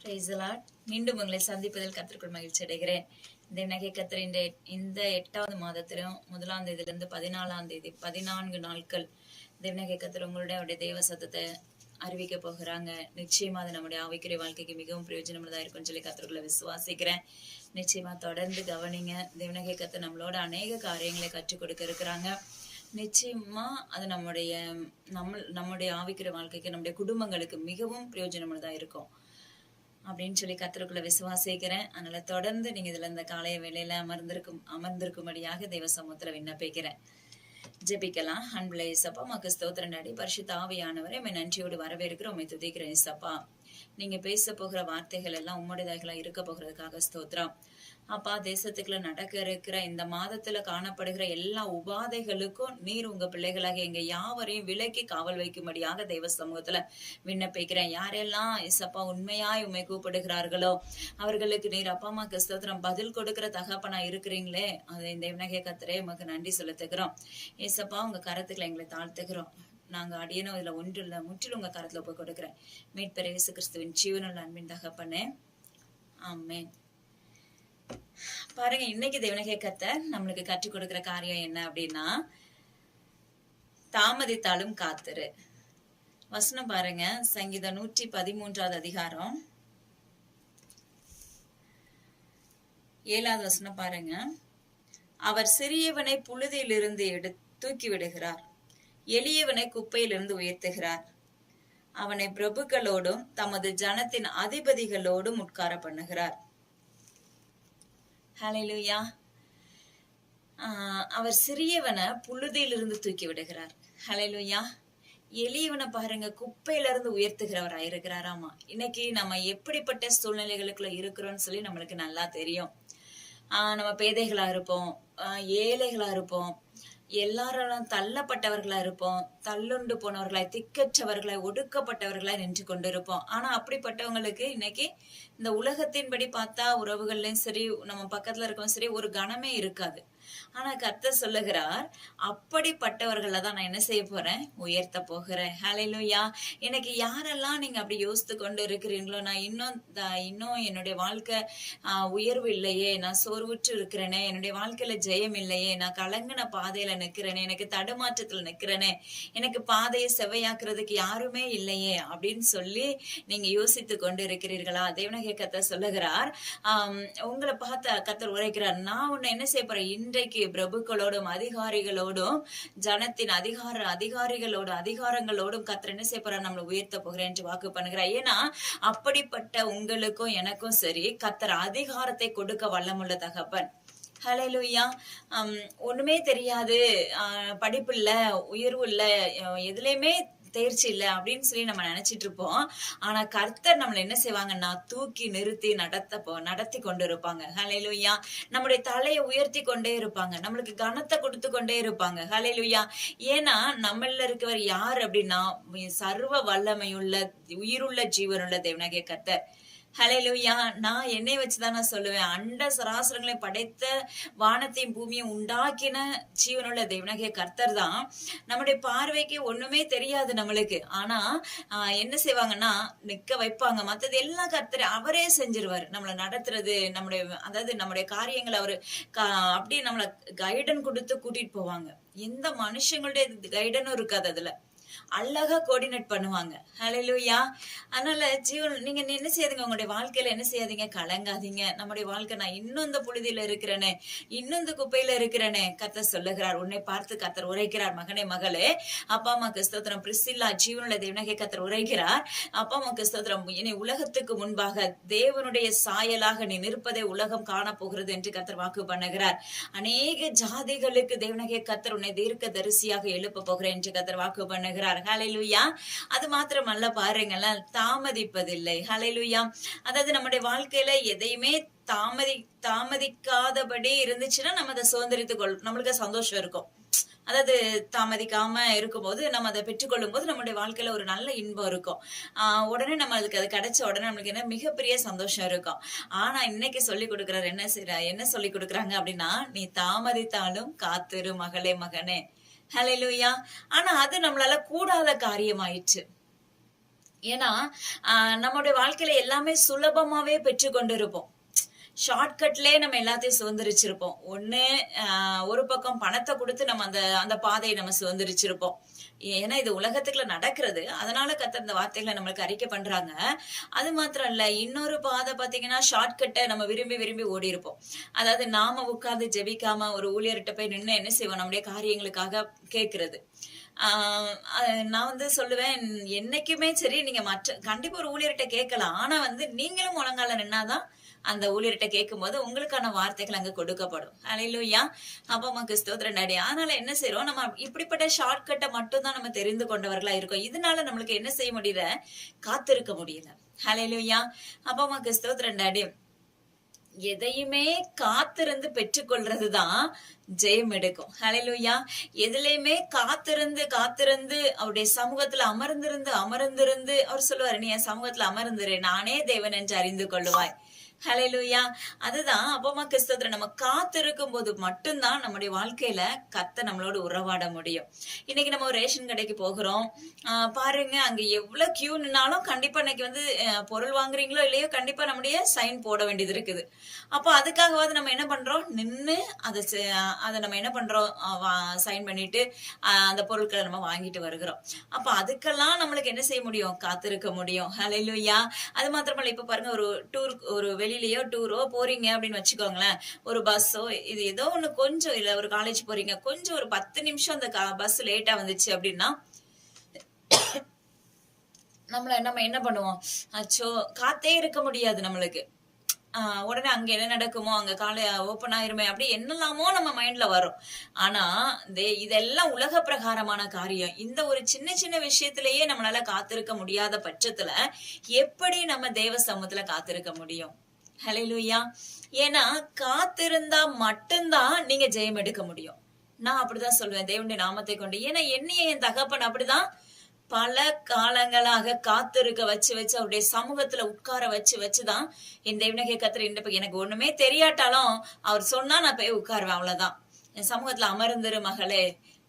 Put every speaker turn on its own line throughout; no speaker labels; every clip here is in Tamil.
Praise the Lord. மீண்டும் உங்களை சந்திப்பதில் கர்த்தருக்குள் மகிழ்ச்சி அடைகிறேன். இந்த நகை கர்த்தர் இந்த 8வது மாதத்திலும் 1ஆம் தேதியிலிருந்து 14ஆம் தேதி 14 நாட்கள் தேவநகை கர்த்தர் உங்களுடைய அவருடைய தேவ சத்தத்தை அறிவிக்க போகிறாங்க. நிச்சயமா அது நம்முடைய ஆவிக்குரிய வாழ்க்கைக்கு மிகவும் பிரயோஜனமுள்ளதா இருக்கும்னு சொல்லி கர்த்தருக்குள்ள விசுவாசிக்கிறேன். நிச்சயமா தொடர்ந்து கவனிங்க. தேவநகை கர்த்தர் நம்மளோட அநேக காரியங்களை கற்றுக் கொடுக்க இருக்கிறாங்க. நிச்சயமா அது நம்முடைய ஆவிக்குரிய வாழ்க்கைக்கு நம்முடைய குடும்பங்களுக்கு மிகவும் பிரயோஜனமுள்ளதா இருக்கும் அப்படின்னு சொல்லி கர்த்தருக்குள்ள விசுவாசிக்கிறேன். அதனால தொடர்ந்து நீங்க இதுல இந்த காலைய வேளையில அமர்ந்திருக்கும்படியாக தெய்வ சமூகத்துல விண்ணப்பிக்கிறேன். ஜெபிக்கலாம். அன்புள்ள இயேசப்பா, உமக்கு ஸ்தோத்திரம் டாடி. பரிசுத்த ஆவியானவரே, உம்மை நன்றியோடு வரவேற்கிறோம், உம்மை துதிக்கிறேன் இயேசப்பா. நீங்க பேச போகிற வார்த்தைகள் எல்லாம் உம்முடையதாகளா இருக்க போகிறதுக்காக ஸ்தோத்திரம் அப்பா. தேசத்துக்குள்ள நடக்க இருக்கிற இந்த மாதத்துல காணப்படுகிற எல்லா உபாதைகளுக்கும் நீர் உங்க பிள்ளைகளாக எங்க யாவரையும் விலக்கி காவல் வைக்கும்படியாக தெய்வ சமூகத்துல விண்ணப்பிக்கிறேன். யாரெல்லாம் இசப்பா உண்மையாய் உண்மை கூப்பிடுகிறார்களோ அவர்களுக்கு நீர் அப்பா அம்மாக்கு ஸ்தோத்திரம் பதில் கொடுக்கிற தகப்பனா இருக்கிறீங்களே, அதை இந்த வினகை கர்த்தரே உமக்கு நன்றி செலுத்துகிறோம். இசப்பா உங்க கரத்துக்களை எங்களை தாழ்த்துகிறோம். நாங்க அடியனும் இதுல ஒன்று இல்ல, முற்றிலும் உங்க கரத்துல போய் கொடுக்கிறேன். மீட்பர் இயேசு கிறிஸ்துவின் ஜீவனுள்ள அன்பின் தகப்பனே, ஆமென். பாருங்க, இன்னைக்கு தேவநகை கர்த்தர் நம்மளுக்கு கற்றுக் கொடுக்கிற காரியம் என்ன அப்படின்னா, தாமதித்தாலும் காத்திரு. வசனம் பாருங்க, சங்கீதம் 113வது அதிகாரம் 7வது வசனம் பாருங்க. அவர் சிறியவனை புழுதியிலிருந்து தூக்கி விடுகிறார், எளியவனை குப்பையிலிருந்து உயர்த்துகிறார். அவனை பிரபுக்களோடும் தமது ஜனத்தின் அதிபதிகளோடும் உட்கார பண்ணுகிறார். ஹல்லேலூயா. அவர் சிறியவனை புழுதியிலிருந்து தூக்கி விடுகிறார். ஹல்லேலூயா. எளியவனை பாருங்க குப்பையில இருந்து உயர்த்துகிறவராய் இருக்கிறாராமா. இன்னைக்கு நம்ம எப்படிப்பட்ட சூழ்நிலைகளுக்குள்ள இருக்கிறோம்னு சொல்லி நம்மளுக்கு நல்லா தெரியும். நம்ம பேதைகளா இருப்போம், ஏழைகளா இருப்போம், எல்லாரும் தள்ளப்பட்டவர்களா இருப்போம், தள்ளுண்டு போனவர்களாய், திக்கற்றவர்களாய், ஒடுக்கப்பட்டவர்களாய் நின்று கொண்டிருப்போம். ஆனா அப்படிப்பட்டவங்களுக்கு இன்னைக்கு இந்த உலகத்தின்படி பார்த்தா உறவுகள்லயும் சரி, நம்ம பக்கத்துல இருக்கவும் சரி, ஒரு கணமே இருக்காது. ஆனா கர்த்தர் சொல்லுகிறார், அப்படிப்பட்டவர்களை தான் நான் என்ன செய்ய போறேன், உயர்த்த போகிறேன். ஹல்லேலூயா. எனக்கு யாரெல்லாம் நீங்க அப்படி யோசித்து கொண்டு இருக்கிறீங்களோ, நான் இன்னும் என்னுடைய வாழ்க்கை உயர்வு இல்லையே, நான் சோர்வுற்று இருக்கிறேனே, என்னுடைய வாழ்க்கையில ஜெயம் இல்லையே, நான் கலங்கின பாதையில நிக்கிறேனே, எனக்கு தடுமாற்றத்துல நிக்கிறேனே, எனக்கு பாதையை செவ்வையாக்குறதுக்கு யாருமே இல்லையே அப்படின்னு சொல்லி நீங்க யோசித்து கொண்டு இருக்கிறீர்களா? தேவநகை கர்த்தர் சொல்லுகிறார், உங்களை பார்த்த கர்த்தர் உரைக்கிறார், நான் உன்னை என்ன செய்ய போறேன், இன்றைக்கு பிரபுக்களோடும் அதிகாரிகளோடும் ஜனத்தின் அதிகாரங்களோடும் கர்த்தர் என்ன செய்ய போறார், நம்மளை உயர்த்த போகிறேன் என்று வாக்கு பண்ணுகிறார். ஏன்னா அப்படிப்பட்ட உங்களுக்கும் எனக்கும் சரி கர்த்தர் அதிகாரத்தை கொடுக்க வல்லமுள்ள தகப்பன். ஹல்லேலூயா. ஒண்ணுமே தெரியாது, படிப்பு இல்ல, உயர்வு இல்ல, எதுலயுமே தேர்ச்சி இல்ல அப்படின்னு சொல்லி நம்ம நினைச்சிட்டு இருப்போம். ஆனா கர்த்தர் நம்மள என்ன செய்வாங்கன்னா தூக்கி நிறுத்தி நடத்தி கொண்டு இருப்பாங்க. ஹல்லேலூயா. நம்முடைய தலையை உயர்த்தி கொண்டே இருப்பாங்க, நம்மளுக்கு கனத்தை கொடுத்து கொண்டே இருப்பாங்க. ஹல்லேலூயா. ஏன்னா நம்மள இருக்கவர் யார் அப்படின்னா, சர்வ வல்லமையுள்ள உயிருள்ள ஜீவனுள்ள தேவனாகிய கர்த்தர். ஹல்லேலூயா. நான் என்னை வச்சுதான் நான் சொல்லுவேன், அண்ட சராசரங்களை படைத்த வானத்தையும் பூமியும் உண்டாக்கின ஜீவனுள்ள தேவனாகிய கர்த்தர் தான். நம்முடைய பார்வைக்கு ஒண்ணுமே தெரியாது நம்மளுக்கு. ஆனா என்ன செய்வாங்கன்னா நிக்க வைப்பாங்க, மத்தது எல்லாம் கர்த்தர் அவரே செஞ்சிருவாரு. நம்மளை நடத்துறது, நம்முடைய காரியங்களை அவரு அப்படியே நம்மளை கைடன் கொடுத்து கூட்டிட்டு போவாங்க. எந்த மனுஷங்களுடைய கைடனும் இருக்காது, அதுல அழகா கோஆர்டினேட் பண்ணுவாங்க. ஹல்லேலூயா. அதனால நீங்க என்ன செய்யாதீங்க, உங்களுடைய வாழ்க்கையில என்ன செய்யாதீங்க, கலங்காதீங்க. நம்முடைய வாழ்க்கை, நான் இன்னும் இந்த புழுதியில இருக்கிறேனே, இன்னும் இந்த குப்பையில இருக்கிறேனே, கர்த்தர் சொல்லுகிறார். உன்னை பார்த்து கர்த்தர் உரைக்கிறார், மகனே மகளே, அப்பா அம்மாக்கு ஸ்தோத்திரம். பிரிசில்லா ஜீவனுள்ள தேவனாகிய கர்த்தர் உரைக்கிறார், அப்பா அம்மாக்கு ஸ்தோத்திரம். இனி உலகத்துக்கு முன்பாக தேவனுடைய சாயலாக நீ நிற்பதை உலகம் காண போகிறது என்று கர்த்தர் வாக்கு பண்ணுகிறார். அநேக ஜாதிகளுக்கு தேவனாகிய கர்த்தர் உன்னை தீர்க்க தரிசியாக எழுப்ப போகிறேன் என்று கர்த்தர் வாக்கு பண்ணுகிறார். ஹல்லேலூயா. அது மாத்திரமல்ல, பாருங்களேன், தாமதிப்பதில்லை. ஹல்லேலூயா. அதாவது நம்முடைய வாழ்க்கையில எதையுமே தாமதிக்காதபடி இருந்துச்சுன்னா நம்ம அதை நம்மளுக்கு சந்தோஷம் இருக்கும். அதாவது தாமதிக்காம இருக்கும்போது நம்ம அதை பெற்றுக்கொள்ளும் போது நம்மளுடைய வாழ்க்கையில ஒரு நல்ல இன்பம் இருக்கும். உடனே நம்ம அதுக்கு அது கிடைச்ச உடனே நம்மளுக்கு என்ன மிகப்பெரிய சந்தோஷம் இருக்கும். ஆனா இன்னைக்கு சொல்லி கொடுக்கிறார், என்ன சொல்லி கொடுக்குறாங்க அப்படின்னா, நீ தாமதித்தாலும் காத்திரு மகளே மகனே. ஹல்லேலூயா. ஆனா அது நம்மளால கூடாத காரியம் ஆயிடுச்சு. ஏன்னா நம்மளுடைய வாழ்க்கையில எல்லாமே சுலபமாவே பெற்று கொண்டிருப்போம். ஷார்ட்கட்லயே நம்ம எல்லாத்தையும் சுதந்திரிச்சிருப்போம். ஒண்ணு ஒரு பக்கம் பணத்த குடுத்து நம்ம அந்த அந்த பாதையை நம்ம சுதந்திரிச்சிருப்போம். ஏன்னா இது உலகத்துக்குள்ள நடக்கிறது. அதனால கர்த்தர் இந்த வார்த்தைகள நம்மளுக்கு அறிக்கை பண்றாங்க. அது மாத்திரம் இல்ல, இன்னொரு பாதை பார்த்தீங்கன்னா, ஷார்ட்கட்ட நம்ம விரும்பி விரும்பி ஓடியிருப்போம். அதாவது நாம உட்கார்ந்து ஜெபிக்காம ஒரு ஊழியர்ட்ட போய் நின்னு என்ன செய்வோம்? நம்முடைய காரியங்களுக்காக கேட்கிறது. ஆ அ நான் வந்து சொல்லுவேன், என்னைக்குமே சரி நீங்க கண்டிப்பா ஒரு ஊழியர்ட்ட கேட்கலாம். ஆனா வந்து நீங்களும் முழங்கால்ல நின்னா தான் அந்த ஊழியர்ட்ட கேட்கும்போது உங்களுக்கான வார்த்தைகள் அங்க கொடுக்கப்படும். ஹல்லேலூயா! அப்பா ஸ்தோத்திரம் டாடி. அதனால என்ன செய்றோம், நம்ம இப்படிப்பட்ட ஷார்ட்கட்ட மட்டும் தான் நம்ம தெரிந்து கொண்டவர்களா இருக்கோம். இதனால நம்மளுக்கு என்ன செய்ய முடியல? காத்திருக்க முடியல. ஹல்லேலூயா! அப்பா ஸ்தோத்திரம் டாடி. எதையுமே காத்திருந்து பெற்றுக்கொள்றது தான் ஜெயம் எடுக்கும். ஹல்லேலூயா! எதுலயுமே காத்திருந்து காத்திருந்து அவருடைய சமூகத்துல அமர்ந்திருந்து அமர்ந்திருந்து அவர் சொல்லுவாரு, "நீ என் சமூகத்துல அமர்ந்திரு. நானே தேவன் என்று அறிந்து கொள்ளுவாய்." ஹல்லேலூயா! அதுதான் அப்பமா ஸ்தோத்திரம். நம்ம காத்திருக்கும் போது மட்டும்தான் நம்முடைய வாழ்க்கையில கர்த்தர் நம்மளோடு உறவாட முடியும். இன்னைக்கு நம்ம ஒரு ரேஷன் கடைக்கு போகிறோம். பாருங்க அங்க எவ்வளவு கியூ நின்னாலும் கண்டிப்பா இன்னைக்கு வந்து பொருள் வாங்குறீங்களோ இல்லையோ கண்டிப்பா நம்முடைய சைன் போட வேண்டியது இருக்குது. அப்போ அதுக்காகவாவது நம்ம என்ன பண்றோம்? நின்னு அத அத நம்ம என்ன பண்றோம்? சைன் பண்ணிட்டு அந்த பொருட்கள நம்ம வாங்கிட்டு வருகிறோம். அப்ப அதுக்கெல்லாம் நம்மளுக்கு என்ன செய்ய முடியும்? காத்திருக்க முடியும். ஹல்லேலூயா! அது மாத்திரமல்ல, இப்ப பாருங்க ஒரு வெளியிலயோ டூரோ போறீங்க அப்படின்னு வச்சுக்கோங்களேன். ஒரு பஸ்ஸோ இது ஏதோ ஒண்ணு கொஞ்சம் இல்ல ஒரு காலேஜ் போறீங்க. கொஞ்சம் ஒரு 10 நிமிஷம் அந்த பஸ் லேட்டா வந்துச்சு அப்படின்னா, நம்ம என்ன பண்ணுவோம்? அச்சோ! காத்தே இருக்க முடியாது நம்மளுக்கு. உடனே அங்க என்ன நடக்குமோ, அங்க ஓப்பன் ஆயிருமே, அப்படி என்னெல்லாமோ நம்ம மைண்ட்ல வரும். ஆனா, இதெல்லாம் உலக பிரகாரமான காரியம். இந்த ஒரு சின்ன சின்ன விஷயத்திலேயே நம்மளால காத்திருக்க முடியாத பட்சத்துல, எப்படி நம்ம தேவ சமூகத்துல காத்திருக்க முடியும்? ஹல்லேலூயா! ஏன்னா, காத்திருந்தா மட்டும்தான் நீங்க ஜெயம் எடுக்க முடியும். நான் அப்படிதான் சொல்லுவேன், தேவனுடைய நாமத்தை கொண்டு. ஏன்னா, என்னைய என் தகப்பன் அப்படிதான் பல காலங்களாக காத்திருக்க வச்சு அவருடைய சமூகத்துல உட்கார வச்சுதான் என் தேவனகே கர்த்தர் எனக்கு ஒண்ணுமே தெரியாட்டாலும் அவர் சொன்னா நான் போய் உட்காருவேன். அவ்வளவுதான். என் சமூகத்துல அமர்ந்திரு மகளே.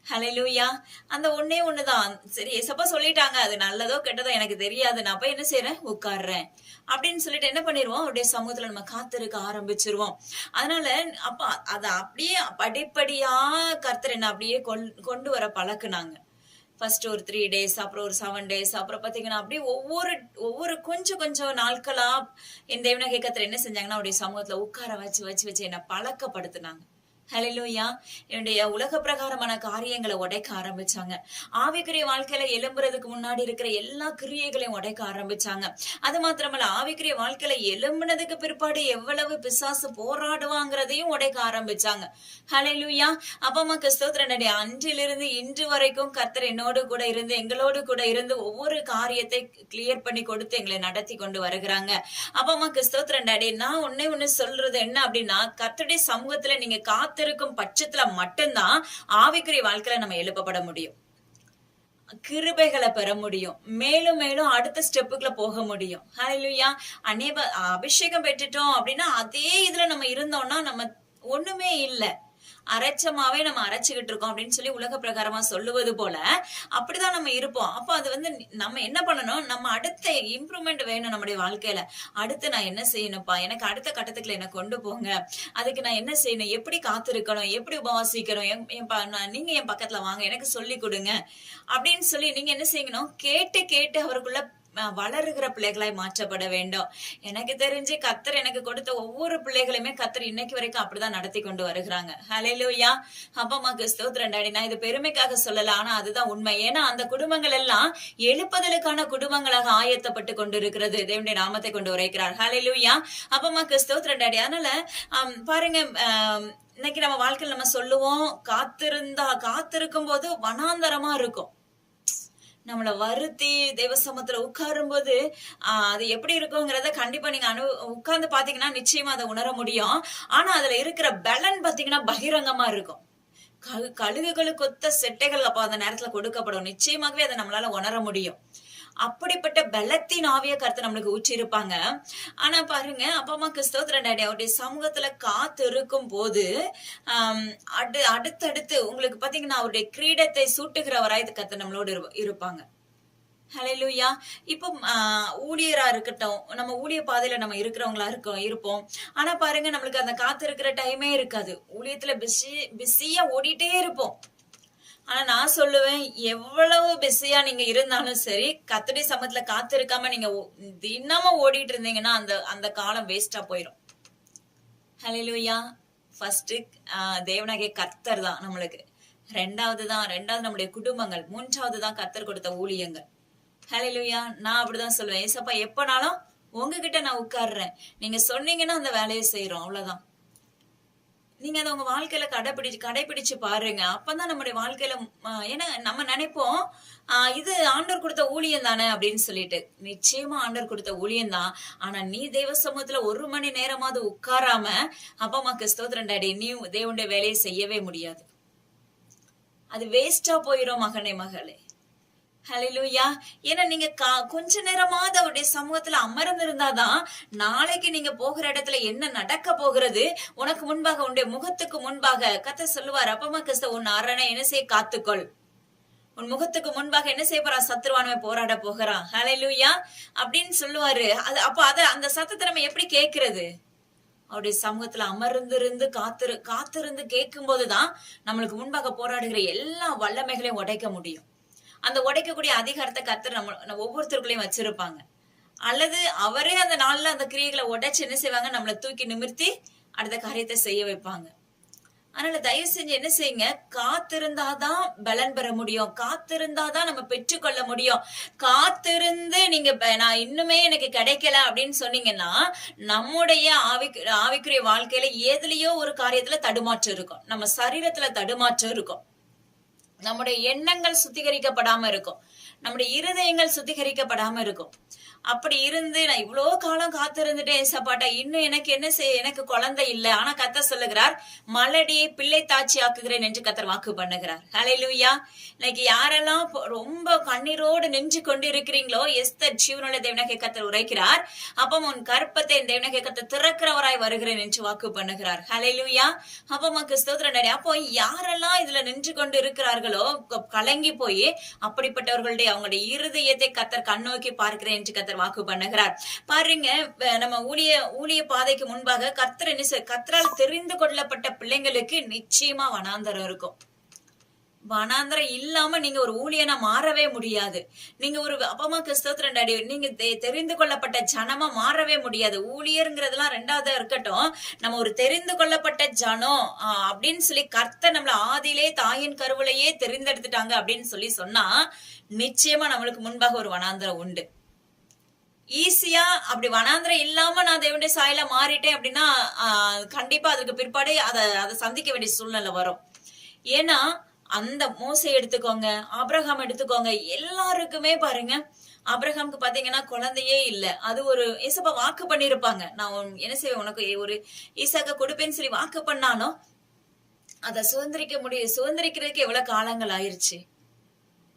ஹல்லேலூயா! அந்த ஒண்ணே ஒண்ணுதான். சரி ஏசப்பா சொல்லிட்டாங்க. அது நல்லதோ கெட்டதோ எனக்கு தெரியாது. நான் போய் என்ன செய்றேன்? உட்கார்றேன். அப்படின்னு சொல்லிட்டு என்ன பண்ணிருவோம்? அவருடைய சமூகத்துல நம்ம காத்திருக்க ஆரம்பிச்சிருவோம். அதனால அப்ப அத அப்படியே படிப்படியா கர்த்தர் என்ன அப்படியே கொண்டு வர பழக்குனாங்க. ஃபர்ஸ்ட் ஒரு 3 டேஸ், அப்புறம் ஒரு 7 டேஸ், அப்புறம் பாத்தீங்கன்னா, அப்படியே ஒவ்வொரு ஒவ்வொரு கொஞ்சம் கொஞ்சம் நாட்களா என் தேவனாகிய கர்த்தர் என்ன செஞ்சாங்கன்னா, அவருடைய சமூகத்துல உட்கார வச்சு என்ன பழக்கப்படுத்துனாங்க. ஹல்லேலூயா! என்னுடைய உலக பிரகாரமான காரியங்கள உடைக்க ஆரம்பிச்சாங்க. ஆவிக்குரிய வாழ்க்கையில எழும்புறதுக்கு முன்னாடி இருக்கிற எல்லா கிரியைகளையும் உடைக்க ஆரம்பிச்சாங்க. அது மாத்திரமல்ல, ஆவிக்குரிய வாழ்க்கையில எழும்புனதுக்கு பிற்பாடு எவ்வளவு பிசாசு போராடுவாங்கிறதையும் உடைக்க ஆரம்பிச்சாங்க. ஹல்லேலூயா! அப்பா ஸ்தோத்திரம் டாடி. அன்றிலிருந்து இன்று வரைக்கும் கர்த்தர் என்னோடு கூட இருந்து, எங்களோடு கூட இருந்து ஒவ்வொரு காரியத்தை கிளியர் பண்ணி கொடுத்து எங்களை நடத்தி கொண்டு வருகிறாங்க. அப்பா ஸ்தோத்திரம் டாடி. நான் ஒண்ணே ஒண்ணு சொல்றது என்ன அப்படின்னா, கர்த்தருடைய சமூகத்துல நீங்க காத்திருக்கும் பட்சத்துல மட்டும்தான் ஆவிக்குரிய வாழ்க்கையில நம்ம எழுப்பப்பட முடியும். கிருபைகளை பெற முடியும். மேலும் மேலும் அடுத்த ஸ்டெப்புக்குள்ள போக முடியும். ஹல்லேலூயா! அபிஷேகம் பெற்றுட்டோம் அப்படின்னா அதே இதுல நம்ம இருந்தோம்னா நம்ம ஒண்ணுமே இல்ல. அரைச்சமாவே நம்ம அரைச்சுக்கிட்டு இருக்கோம் அப்படின்னு சொல்லி உலக பிரகாரமா சொல்லுவது போல அப்படிதான் நம்ம இருப்போம். அப்ப அது வந்து நம்ம என்ன பண்ணணும்? நம்ம அடுத்த இம்ப்ரூவ்மெண்ட் வேணும் நம்முடைய வாழ்க்கையில. அடுத்து நான் என்ன செய்யணும்ப்பா? எனக்கு அடுத்த கட்டத்துக்குள்ள என்ன கொண்டு போங்க. அதுக்கு நான் என்ன செய்யணும்? எப்படி காத்திருக்கணும்? எப்படி உபவாசிக்கணும்? நீங்க என் பக்கத்துல வாங்க. எனக்கு சொல்லிக் கொடுங்க. அப்படின்னு சொல்லி நீங்க என்ன செய்யணும்? கேட்டு கேட்டு அவருக்குள்ள வளருகிற பிள்ளைகளாய் மாற்றப்பட வேண்டும். எனக்கு தெரிஞ்சு கர்த்தர் எனக்கு கொடுத்த ஒவ்வொரு பிள்ளைகளையுமே கர்த்தர் இன்னைக்கு வரைக்கும் அப்படிதான் நடத்தி கொண்டு வருகிறாங்க. ஹல்லேலூயா! அப்பா ஸ்தோத்திரம் டாடி. நான் இது பெருமைக்காக சொல்லல. ஆனா அதுதான் உண்மை. ஏன்னா அந்த குடும்பங்கள் எல்லாம் எழுப்புதலுக்கான குடும்பங்களாக ஆயத்தப்பட்டு கொண்டிருக்கிறது. தேவனுடைய நாமத்தை கொண்டு உரைக்கிறார். ஹல்லேலூயா! அப்பா ஸ்தோத்திரம் டாடி. அதனால பாருங்க, இன்னைக்கு நம்ம வாழ்க்கையில நம்ம சொல்லுவோம், காத்திருக்கும் போது வனாந்தரமா இருக்கும். நம்மள வருத்தி தேவ சமூகத்துல உட்காரும்போது அது எப்படி இருக்குங்கிறத கண்டிப்பா நீங்க உட்கார்ந்து பாத்தீங்கன்னா நிச்சயமா அதை உணர முடியும். ஆனா அதுல இருக்கிற பலன் பாத்தீங்கன்னா பகிரங்கமா இருக்கும். கழுகுகளுக்கு ஒத்த செட்டைகள் அப்ப அந்த நேரத்துல கொடுக்கப்படும். நிச்சயமாகவே அதை நம்மளால உணர முடியும். அப்படிப்பட்ட பலத்தின் ஆவிய கர்த்தர் நம்மளுக்கு ஊற்றியிருப்பாங்க. ஆனா பாருங்க, அப்பா ஸ்தோத்திரம் டாடி. அவருடைய சமூகத்துல காத்து இருக்கும் போது அடுத்தடுத்து உங்களுக்கு பாத்தீங்கன்னா அவருடைய கிரீடத்தை சூட்டுகிறவராய் கர்த்தர் நம்மளோடு இருப்பாங்க. ஹalleluya. இப்போ ஊழியரா இருக்கட்டும், நம்ம ஊழிய பாதையில நம்ம இருக்கிறவங்களா இருப்போம். ஆனா பாருங்க, நம்மளுக்கு அந்த காத்திருக்கிற டைமே இருக்காது. ஊழியத்துல பிஸியா ஓடிட்டே இருப்போம். ஆனா நான் சொல்லுவேன், எவ்வளவு பிஸியா நீங்க இருந்தாலும் சரி, கர்த்தருடைய சமூகத்துல காத்திருக்காம நீங்க தினமும் ஓடிட்டு இருந்தீங்கன்னா, அந்த அந்த காலம் வேஸ்டா போயிரும். ஹalleluya. ஃபர்ஸ்ட் தேவனாகிய கர்த்தர் தான் நம்மளுக்கு. 2வது நம்முடைய குடும்பங்கள். 3வது தான் கர்த்தர் கொடுத்த ஊழியங்கள். ஹalleluya. நான் அப்படிதான் சொல்லுவேன். ஏசப்பா எப்பனாலும் உங்ககிட்ட நான் உட்கார்றேன். நீங்க சொன்னீங்கன்னா அந்த வேலையை செய்யறோம். அவ்வளவுதான். நீங்க அதை உங்க வாழ்க்கையில கடைபிடிச்சு பாருங்க. அப்பதான் நம்முடைய வாழ்க்கையில ஏன்னா நம்ம நினைப்போம், இது ஆண்டவர் கொடுத்த ஊழியம் தானே அப்படின்னு சொல்லிட்டு. நிச்சயமா ஆண்டவர் கொடுத்த ஊழியம் தான். ஆனா நீ தேவ சமூகத்துல 1 மணி நேரமாவது உட்காராம, அப்பா அம்மாக்கு ஸ்தோத்திரம் டாடி, நீ தேவனுடைய வேலையை செய்யவே முடியாது. அது வேஸ்டா போயிரும் மகனே மகளே. ஹalleluya. ஏன்னா நீங்க கொஞ்ச நேரமாவது அவருடைய சமூகத்துல அமர்ந்திருந்தாதான் நாளைக்கு நீங்க போகிற இடத்துல என்ன நடக்க போகிறது, உனக்கு முன்பாக உன்னுடைய முகத்துக்கு முன்பாக கர்த்தர் சொல்லுவார், அப்பமா கிறிஸ்து உன் அரணை என்ன செய்ய காத்துக்கொள். உன் முகத்துக்கு முன்பாக என்ன செய்ய போறா, சத்துருவானவன் போராட போகிறான். ஹalleluya அப்படின்னு சொல்லுவாரு. அப்ப அந்த சத்தத்தை நம்ம எப்படி கேட்கிறது? அவருடைய சமூகத்துல அமர்ந்திருந்து காத்திருந்து கேட்கும் போதுதான் நம்மளுக்கு முன்பாக போராடுகிற எல்லா வல்லமைகளையும் உடைக்க முடியும். அந்த உடைக்கக்கூடிய அதிகாரத்தை கர்த்தர் நம்ம ஒவ்வொருத்தருக்குள்ளயும் வச்சிருப்பாங்க. அல்லது அவரே அந்த நாள்ல அந்த கிரியைகளை உடைச்சு என்ன செய்வாங்க, நம்மளை தூக்கி நிமிர்த்தி அடுத்த காரியத்தை செய்ய வைப்பாங்க. அதனால தயவு செஞ்சு என்ன செய்யுங்க, காத்திருந்தாதான் பலன் பெற முடியும். காத்திருந்தாதான் நம்ம பெற்றுக்கொள்ள முடியும். காத்திருந்து நீங்க நான் இன்னுமே எனக்கு கிடைக்கல அப்படின்னு சொன்னீங்கன்னா, நம்முடைய ஆவிக்குரிய வாழ்க்கையில எதுலயோ ஒரு காரியத்துல தடுமாற்றம் இருக்கும். நம்ம சரீரத்துல தடுமாற்றம் இருக்கும். நம்முடைய எண்ணங்கள் சுத்திகரிக்கப்படாம இருக்கும். நம்முடைய இருதயங்கள் சுத்திகரிக்கப்படாம இருக்கும். அப்படி இருந்து நான் இவ்வளவு காலம் காத்திருந்துட்டேன் ஏசப்பாட்டா, இன்னும் எனக்கு என்ன எனக்கு குழந்தை இல்ல. ஆனா கர்த்தர் சொல்லுகிறார், மலடியை பிள்ளை தாட்சி ஆக்குகிறேன் என்று கர்த்தர் வாக்கு பண்ணுகிறார். ஹalleluya. இன்னைக்கு யாரெல்லாம் ரொம்ப கண்ணீரோடு நின்று கொண்டு இருக்கிறீங்களோ, எஸ்தர் ஜீவனுள்ள தேவனாகிய கர்த்தர் உரைக்கிறார், அப்ப உன் கற்பத்தை தேவனாகிய கர்த்தர் திறக்கிறவராய் வருகிறேன் என்று வாக்கு பண்ணுகிறார். ஹalleluya. அப்ப உமக்கு ஸ்தோத்திரம் டாடி. அப்போ யாரெல்லாம் இதுல நின்று கொண்டு இருக்கிறார்களோ, கலங்கி போய் அப்படிப்பட்டவர்களுடைய அவங்களுடைய இருதயத்தை கர்த்தர் கண்ணோக்கி பார்க்கிறேன் என்று கர்த்தர் வாக்கு பண்ணுகிறார். பாருங்க, நம்ம ஊழிய பாதைக்கு முன்பாக கர்த்தரால் தெரிந்து கொள்ளப்பட்ட பிள்ளைங்களுக்கு நிச்சயமா வனாந்தரம் இருக்கும். வனாந்தரம் இல்லாம நீங்க ஒரு ஊழியனா மாறவே முடியாது. நீங்க ஒரு அப்பமா ஸ்தோத்திரம் டாடி, நீங்க தெரிந்து கொள்ளப்பட்ட ஜனமா மாறவே முடியாது. ஊழியர்ங்கிறதுலாம் 2வது இருக்கட்டும். நம்ம ஒரு தெரிந்து கொள்ளப்பட்ட ஜனம் அப்படின்னு சொல்லி கர்த்தர் நம்மள ஆதியிலே தாயின் கருவிலேயே தெரிந்தெடுத்துட்டாங்க அப்படின்னு சொல்லி சொன்னா, நிச்சயமா நம்மளுக்கு முன்பாக ஒரு வனாந்தரம் உண்டு. ஈஸியா அப்படி வனாந்திரம் இல்லாம நான் தேவனுடைய சாயலா மாறிட்டேன் அப்படின்னா, கண்டிப்பா அதுக்கு பிற்பாடு அதை சந்திக்க வேண்டிய சூழ்நிலை வரும். ஏன்னா அந்த மோசே எடுத்துக்கோங்க, ஆபிரகாம் எடுத்துக்கோங்க, எல்லாருக்குமே பாருங்க, ஆபிரகாமுக்கு பாத்தீங்கன்னா குழந்தையே இல்ல. அது ஒரு ஏசப்பா வாக்கு பண்ணிருப்பாங்க, நான் என்ன செய்வேன், உனக்கு ஒரு ஈசாக்க கொடுப்பேன்னு சொல்லி வாக்கு பண்ணாலும் அதை சுதந்திரிக்கிறதுக்கு எவ்வளவு காலங்கள் ஆயிருச்சு.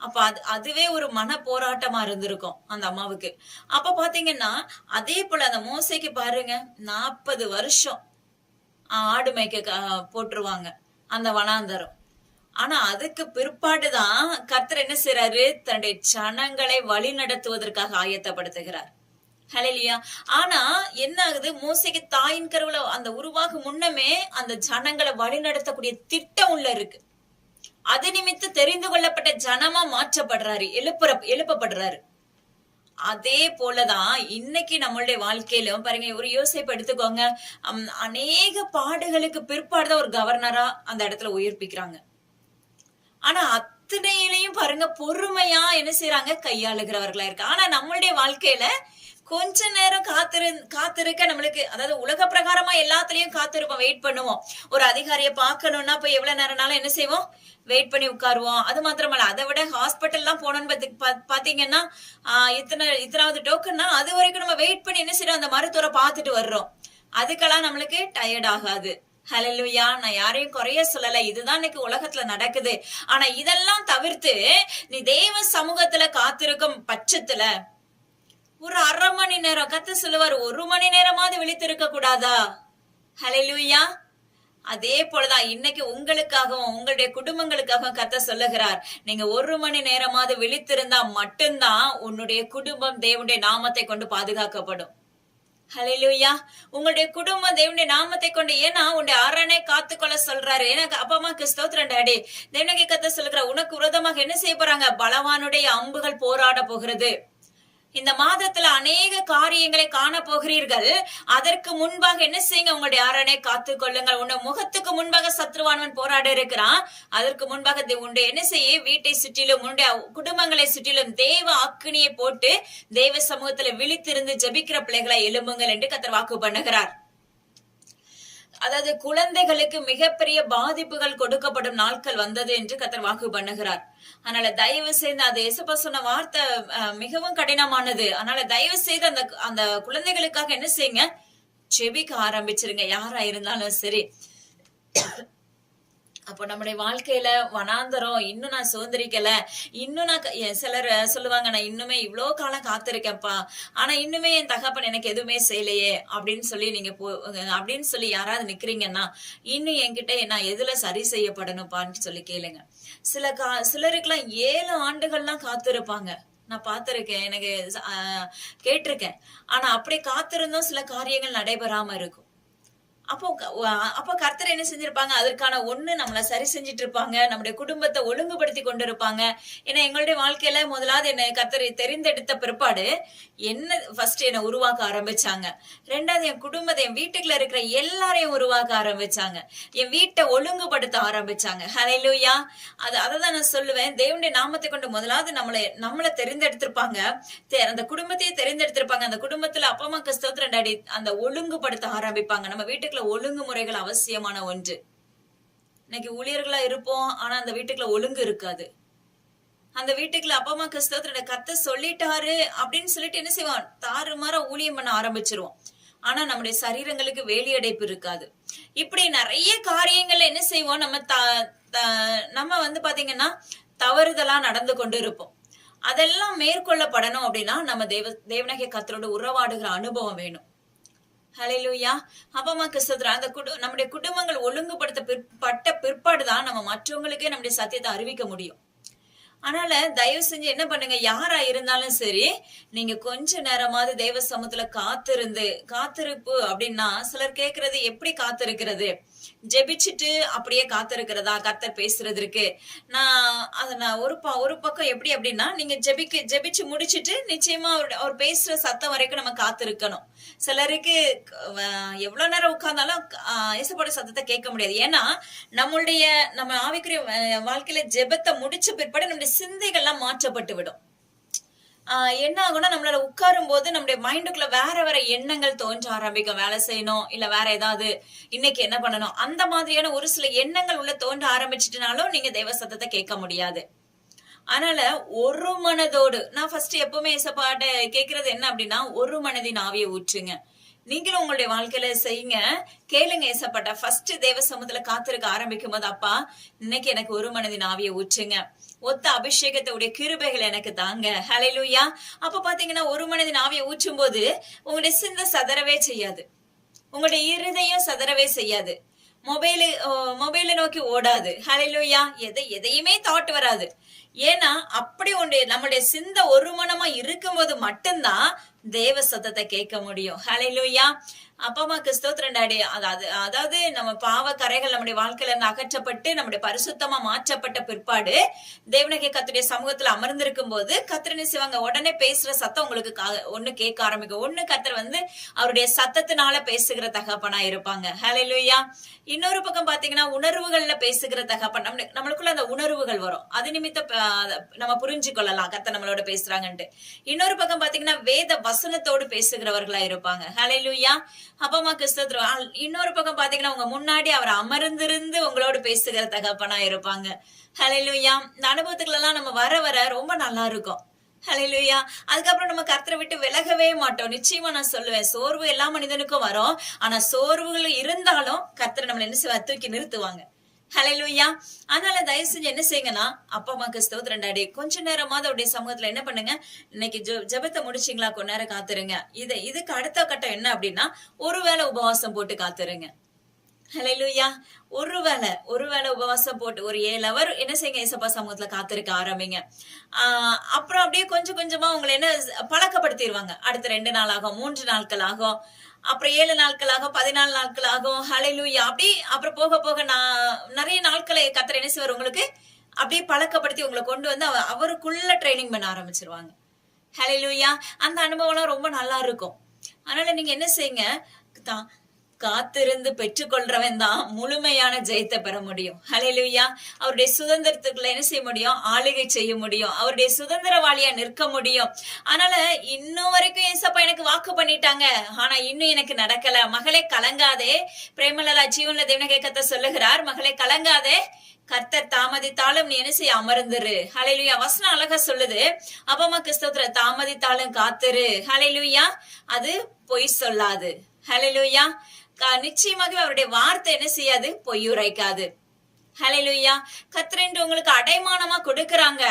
அப்ப அதுவே ஒரு மன போராட்டமா இருந்திருக்கும் அந்த அம்மாவுக்கு. அப்ப பாத்தீங்கன்னா அதே போல அந்த மோசைக்கு பாருங்க, 40 வருஷம் ஆடு மேய்க்க போட்டுருவாங்க அந்த வனாந்தரம். ஆனா அதுக்கு பிற்பாடுதான் கர்த்தர் என்ன செய்யறாரு, தன்னுடைய ஜனங்களை வழி நடத்துவதற்காக ஆயத்தப்படுத்துகிறார். ஹalleluya. ஆனா என்ன ஆகுது, மோசைக்கு தாயின் கருவுல அந்த உருவாகும் முன்னமே அந்த ஜனங்களை வழி நடத்தக்கூடிய திட்டம் உள்ள இருக்கு. அது நிமித்து தெரிந்து கொள்ளப்பட்ட ஜனமா மாற்றப்படுறாரு, எழுப்பப்படுறாரு. அதே போலதான் இன்னைக்கு நம்மளுடைய வாழ்க்கையிலும் பாருங்க, ஒரு யோசிப்பு எடுத்துக்கோங்க. அநேக பாடுகளுக்கு பிற்பாடுதான் ஒரு கவர்னரா அந்த இடத்துல உயிர்ப்பிக்கிறாங்க. ஆனா அத்தனையிலையும் பாருங்க, பொறுமையா என்ன செய்யறாங்க, கையாளுகிறவர்களா இருக்கு. ஆனா நம்மளுடைய வாழ்க்கையில கொஞ்ச நேரம் காத்திருக்க நம்மளுக்கு, அதாவது உலக பிரகாரமா எல்லாத்துலயும் காத்திருப்போம், வெயிட் பண்ணுவோம். ஒரு அதிகாரியை பார்க்கணும்னா இப்ப எவ்வளவு நேரம்னாலும் என்ன செய்வோம், வெயிட் பண்ணி உட்காருவோம். அது மாத்திரமல்ல, அதை விட ஹாஸ்பிட்டல் எல்லாம் போனோம்னு பாத்தீங்கன்னா இத்தனாவது டோக்கன்னா அது வரைக்கும் நம்ம வெயிட் பண்ணி என்ன செய்யறோம், அந்த மருத்துவரை பார்த்துட்டு வர்றோம். அதுக்கெல்லாம் நம்மளுக்கு டயர்ட் ஆகாது. ஹalleluya. நான் யாரையும் குறைய சொல்லல, இதுதான் இன்னைக்கு உலகத்துல நடக்குது. ஆனா இதெல்லாம் தவிர்த்து நீ தேவ சமூகத்துல காத்திருக்கும் பட்சத்துல ஒரு 1/2 மணி நேரம், கர்த்தர் சொல்லுவார், 1 மணி நேரமாவது விழித்திருக்க கூடாதா? ஹalleluya. அதே போலதான் இன்னைக்கு உங்களுக்காகவும் உங்களுடைய குடும்பங்களுக்காகவும் கர்த்தர் சொல்லுகிறார், நீங்க 1 மணி நேரமாவது விழித்திருந்தா மட்டும்தான் உன்னுடைய குடும்பம் தேவனுடைய நாமத்தை கொண்டு பாதுகாக்கப்படும். ஹல்லேலூயா. உங்களுடைய குடும்பம் தேவனுடைய நாமத்தை கொண்டு, ஏன்னா உன்னுடைய அரணை காத்துக்கொள்ள சொல்றாரு. ஏன்னா அப்பா அம்மாக்கு ஸ்தோத்திரம் டாடி. தேவனுடைய கர்த்தர் சொல்லுகிறார், உனக்கு விரோதமாக என்ன செய்ய போறாங்க? பலவானுடைய அம்புகள் போராட போகிறது. இந்த மாதத்துல அநேக காரியங்களை காண போகிறீர்கள். அதற்கு முன்பாக என்ன செய்யுங்க? உங்களுடைய அரணை காத்து கொள்ளுங்கள். உன்னை முகத்துக்கு முன்பாக சத்ருவானவன் போராட இருக்கிறான். அதற்கு முன்பாக உன்னுடைய என்ன செய்ய? வீட்டை சுற்றிலும் உன்னுடைய குடும்பங்களை சுற்றிலும் தேவ அக்கினியை போட்டு தேவ சமூகத்துல விழித்திருந்து ஜெபிக்கிற பிள்ளைகளை எழும்புங்கள் என்று கர்த்தர் வாக்கு பண்ணுகிறார். அதாவது குழந்தைகளுக்கு மிகப்பெரிய பாதிப்புகள் கொடுக்கப்படும் நாட்கள் வந்தது என்று கர்த்தர் வாக்கு பண்ணுகிறார். அதனால தயவு செய்து, அது எசப்பா சொன்ன வார்த்தை மிகவும் கடினமானது. அதனால தயவு செய்து அந்த அந்த குழந்தைகளுக்காக என்ன செய்யுங்க? ஜெபிக்க ஆரம்பிச்சிருங்க, யாரா இருந்தாலும் சரி. அப்போ நம்முடைய வாழ்க்கையில வனாந்தரம் இன்னும் நான் சுதந்திரிக்கல, இன்னும் நான் சிலர் சொல்லுவாங்க, நான் இன்னுமே இவ்வளோ காலம் காத்திருக்கேன்ப்பா, ஆனா இன்னுமே என் தகப்பன் எனக்கு எதுவுமே செய்யலையே அப்படின்னு சொல்லி நீங்க அப்படின்னு சொல்லி யாராவது நிக்கிறீங்கன்னா, இன்னும் என்கிட்ட நான் எதுல சரி செய்யப்படணும்ப்பான்னு சொல்லி கேளுங்க. சிலருக்குலாம் 7 ஆண்டுகள்லாம் காத்திருப்பாங்க. நான் பார்த்திருக்கேன், எனக்கு கேட்டிருக்கேன். ஆனா அப்படி காத்திருந்தும் சில காரியங்கள் நடைபெறாம இருக்கும். அப்போ கர்த்தர் என்ன செஞ்சிருப்பாங்க? அதற்கான நம்மள சரி செஞ்சிட்டு இருப்பாங்க. நம்முடைய குடும்பத்தை ஒழுங்குபடுத்தி கொண்டிருப்பாங்க. ஏன்னா எங்களுடைய வாழ்க்கையில முதலாவது என்ன கர்த்தரை தெரிந்தெடுத்த பிற்பாடு ஃபர்ஸ்ட் என்ன உருவாக்க ஆரம்பிச்சாங்க. 2வது என் குடும்பத்தை, என் வீட்டுக்குள்ள இருக்கிற எல்லாரையும் உருவாக்க ஆரம்பிச்சாங்க. என் வீட்டை ஒழுங்குபடுத்த ஆரம்பிச்சாங்க. ஹல்லேலூயா. அததான் நான் சொல்லுவேன், தேவனுடைய நாமத்தை கொண்டு முதலாவது நம்மள தெரிந்தெடுத்திருப்பாங்க. அந்த குடும்பத்தையே தெரிந்தெடுத்திருப்பாங்க. அந்த குடும்பத்துல அப்பா அம்மாக்கு ஸ்தோத்திரம் டாடி, அந்த ஒழுங்குபடுத்த ஆரம்பிப்பாங்க. நம்ம வீட்டுக்குள்ள ஒழுங்குமுறைகள் அவசியமான ஒன்று. இன்னைக்கு ஊழியர்களா இருப்போம், ஆனா அந்த வீட்டுக்குள்ள ஒழுங்கு இருக்காது. அந்த வீட்டுக்குள்ள அப்பா அம்மா ஸ்தோத்திரம் கர்த்தர் சொல்லிட்டாரு அப்படின்னு சொல்லிட்டு என்ன செய்வான்? தாறுமாறா ஊழியம் பண்ண ஆரம்பிச்சிருவோம். ஆனா நம்முடைய சரீரங்களுக்கு வேலியடைப்பு இருக்காது. இப்படி நிறைய காரியங்கள்ல என்ன செய்வோம்? நம்ம பாத்தீங்கன்னா தவறுதலா நடந்து கொண்டு இருப்போம். அதெல்லாம் மேற்கொள்ளப்படணும் அப்படின்னா நம்ம தேவனாகிய கர்த்தரோட உறவாடுகிற அனுபவம் வேணும். ஹல்லேலூயா. அப்பா அம்மாக்கு ஸ்தோத்திரம். நம்முடைய குடும்பங்கள் ஒழுங்குபடுத்தப்பட்ட பிற்பாடுதான் நம்ம மற்றவங்களுக்கே நம்முடைய சத்தியத்தை அறிவிக்க முடியும். அதனால தயவு செஞ்சு என்ன பண்ணுங்க? யாரா இருந்தாலும் சரி, நீங்க கொஞ்ச நேரமாவது தேவ சமூகத்துல காத்திருப்பு அப்படின்னா, சிலர் கேக்குறது எப்படி காத்திருக்கிறது? ஜெபிச்சுட்டு அப்படியே காத்திருக்கிறதா கர்த்தர் பேசுறதுக்கு? நான் ஒரு பக்கம் எப்படி அப்படின்னா, நீங்க ஜெபிச்சு முடிச்சிட்டு நிச்சயமா அவர் பேசுற சத்தம் வரைக்கும் நம்ம காத்திருக்கணும். சிலருக்கு எவ்வளவு நேரம் உட்கார்ந்தாலும் இயேசுவோட சத்தத்தை கேட்க முடியாது. ஏன்னா நம்ம ஆவிக்குரிய வாழ்க்கையில ஜெபத்தை முடிச்ச பிற்பாடு நம்முடைய சிந்தைகள்லாம் மாற்றப்பட்டு விடும். என்ன ஆகும்னா, நம்மளால உட்காரும் போது நம்முடைய மைண்டுக்குள்ள வேற எண்ணங்கள் தோன்ற ஆரம்பிக்கும். வேலை செய்யணும், இல்ல வேற ஏதாவது இன்னைக்கு என்ன பண்ணணும், அந்த மாதிரியான ஒரு சில எண்ணங்கள் உள்ள தோன்ற ஆரம்பிச்சிட்டனாலும் நீங்க தெய்வ சத்தத்தை கேட்க முடியாது. அதனால ஒரு மனதோடு, நான் ஃபர்ஸ்ட் எப்பவுமே இயேசுப்பாட்ட கேக்குறது என்ன அப்படின்னா, ஒரு மனதின் ஆவியை ஊற்றுங்க. நீங்களும் உங்களுடைய வாழ்க்கையில செய்யுங்க, கேளுங்க இயேசுப்பாட்ட. ஃபர்ஸ்ட் தேவ சமூகத்துல காத்திருக்க ஆரம்பிக்கும் போது, அப்பா இன்னைக்கு எனக்கு ஒரு மனதின் ஆவியை ஊற்றுங்க, ஒத்த அபிஷேகத்தோடைய கிருபைகள் எனக்கு தாங்க. ஹல்லேலூயா. அப்ப பாத்தீங்கன்னா ஒரு மனதின் ஆவியை ஊற்றும் போது உங்களுடைய சிந்தை சதறவே செய்யாது, உங்களுடைய இருதயம் சதறவே செய்யாது, மொபைல நோக்கி ஓடாது. ஹல்லேலூயா. எதையுமே தாட் வராது. ஏன்னா அப்படி நம்முடைய சிந்தை ஒரு மனமா இருக்கும்போது மட்டும்தான் தேவ சத்தத்தை கேட்க முடியும். ஹல்லேலூயா. அப்பா அம்மாக்கு ஸ்தோத்திரம் டாடி. அதாவது நம்ம பாவ கரைகள் நம்முடைய வாழ்க்கையில இருந்து அகற்றப்பட்டு நம்முடைய பரிசுத்தமா மாற்றப்பட்ட பிற்பாடு தேவனாகிய கர்த்தருடைய சமூகத்துல அமர்ந்திருக்கும் போது கர்த்தர் என்ன செய்வாங்க? உடனே பேசுற சத்தம் உங்களுக்கு ஒண்ணு கேட்க ஆரம்பிக்கும். ஒண்ணு கர்த்தர் அவருடைய சத்தத்தினால பேசுகிற தகப்பனா இருப்பாங்க. ஹல்லேலூயா. இன்னொரு பக்கம் பாத்தீங்கன்னா உணர்வுகள்ல பேசுகிற தகப்பன். நம்மளுக்குள்ள அந்த உணர்வுகள் வரும், அது நிமித்தம் நம்ம புரிஞ்சு கொள்ளலாம் கர்த்தர் நம்மளோட பேசுறாங்கன்ட்டு. இன்னொரு பக்கம் பாத்தீங்கன்னா வேத வசனத்தோடு பேசுகிறவர்களா இருப்பாங்க. ஹல்லேலூயா. அப்பா அம்மாக்கு ஸ்தோத்திரம். இன்னொரு பக்கம் பாத்தீங்கன்னா உங்க முன்னாடி அவர் அமர்ந்திருந்து உங்களோடு பேசுகிற தகப்பனா இருப்பாங்க. ஹல்லேலூயா. இந்த அனுபவத்துக்கள் எல்லாம் நம்ம வர ரொம்ப நல்லா இருக்கும். ஹல்லேலூயா. அதுக்கப்புறம் நம்ம கர்த்தரை விட்டு விலகவே மாட்டோம். நிச்சயமா நான் சொல்லுவேன், சோர்வு எல்லா மனிதனுக்கும் வரும். ஆனா சோர்வுகள் இருந்தாலும் கர்த்தரை நம்மள என்ன செய்வார்? தூக்கி நிறுத்துவாங்க. ஹல்லேலூயா. அதனால தயவு செஞ்சு என்ன செய்யுங்கன்னா, அப்பா அம்மாக்கு ஸ்தோத்திரம் டாடி, கொஞ்ச நேரமாவது அவருடைய சமூகத்துல என்ன பண்ணுங்க? இன்னைக்கு ஜெபத்தை முடிச்சீங்களா? கொஞ்ச நேரம் காத்துருங்க. இதுக்கு அடுத்த கட்டம் என்ன அப்படின்னா, ஒருவேளை உபவாசம் போட்டு காத்துருங்க. ஹalleluya. ஒருவேளை உபவாசம் போட்டு ஒரு 7 ஹவர் என்ன செய்யுங்க, ஏசப்பா சமூகத்துல காத்திருக்க ஆரம்பிங்க. அப்புறம் அப்படியே கொஞ்சம் கொஞ்சமா உங்களை என்ன பழக்கப்படுத்திடுவாங்க. அடுத்த 2 நாள் ஆகும், 3 நாட்கள் ஆகும், அப்புறம் 7 நாட்கள் ஆகும், 14 நாட்கள் ஆகும். ஹalleluya. அப்படி அப்புறம் போக போக நான் நிறைய நாட்களை கர்த்தர் என்ன செய்வார் உங்களுக்கு அப்படியே பழக்கப்படுத்தி உங்களை கொண்டு வந்து அவருக்குள்ள ட்ரைனிங் பண்ண ஆரம்பிச்சிருவாங்க. ஹalleluya. அந்த அனுபவம்லாம் ரொம்ப நல்லா இருக்கும். அதனால நீங்க என்ன செய்யுங்க, காத்திருந்து பெற்றுக்கொள்றவன் தான் முழுமையான ஜெயத்தை பெற முடியும். ஹalleluya. அவருடைய சுதந்திரத்துக்குள்ள என்ன செய்ய முடியும், ஆளுகை செய்ய முடியும், அவருடைய சுதந்திரவாளியா நிற்க முடியும். அதனால இன்னும் வரைக்கும் ஏசப்பா எனக்கு வாக்கு பண்ணிட்டாங்க, ஆனா இன்னும் எனக்கு நடக்கல. மகளே கலங்காதே, பிரேமலலா ஜீவன்ல தேவனே கர்த்தர் சொல்லுகிறார், மகளே கலங்காதே, கர்த்தர் தாமதித்தாலும் நீ என்ன செய்ய, அமர்ந்துரு. ஹalleluya. வசனம் அழகா சொல்லுது, அப்பமா கிறிஸ்தவத்துல தாமதித்தாலும் காத்துரு. ஹalleluya. அது பொய் சொல்லாது. ஹalleluya. நிச்சயமாகவே அவருடைய வார்த்தை என்ன செய்யாது, பொய்யுரைக்காது. ஹalleluya. கர்த்தர் என்று உங்களுக்கு அடைமானமா கொடுக்கறாங்க.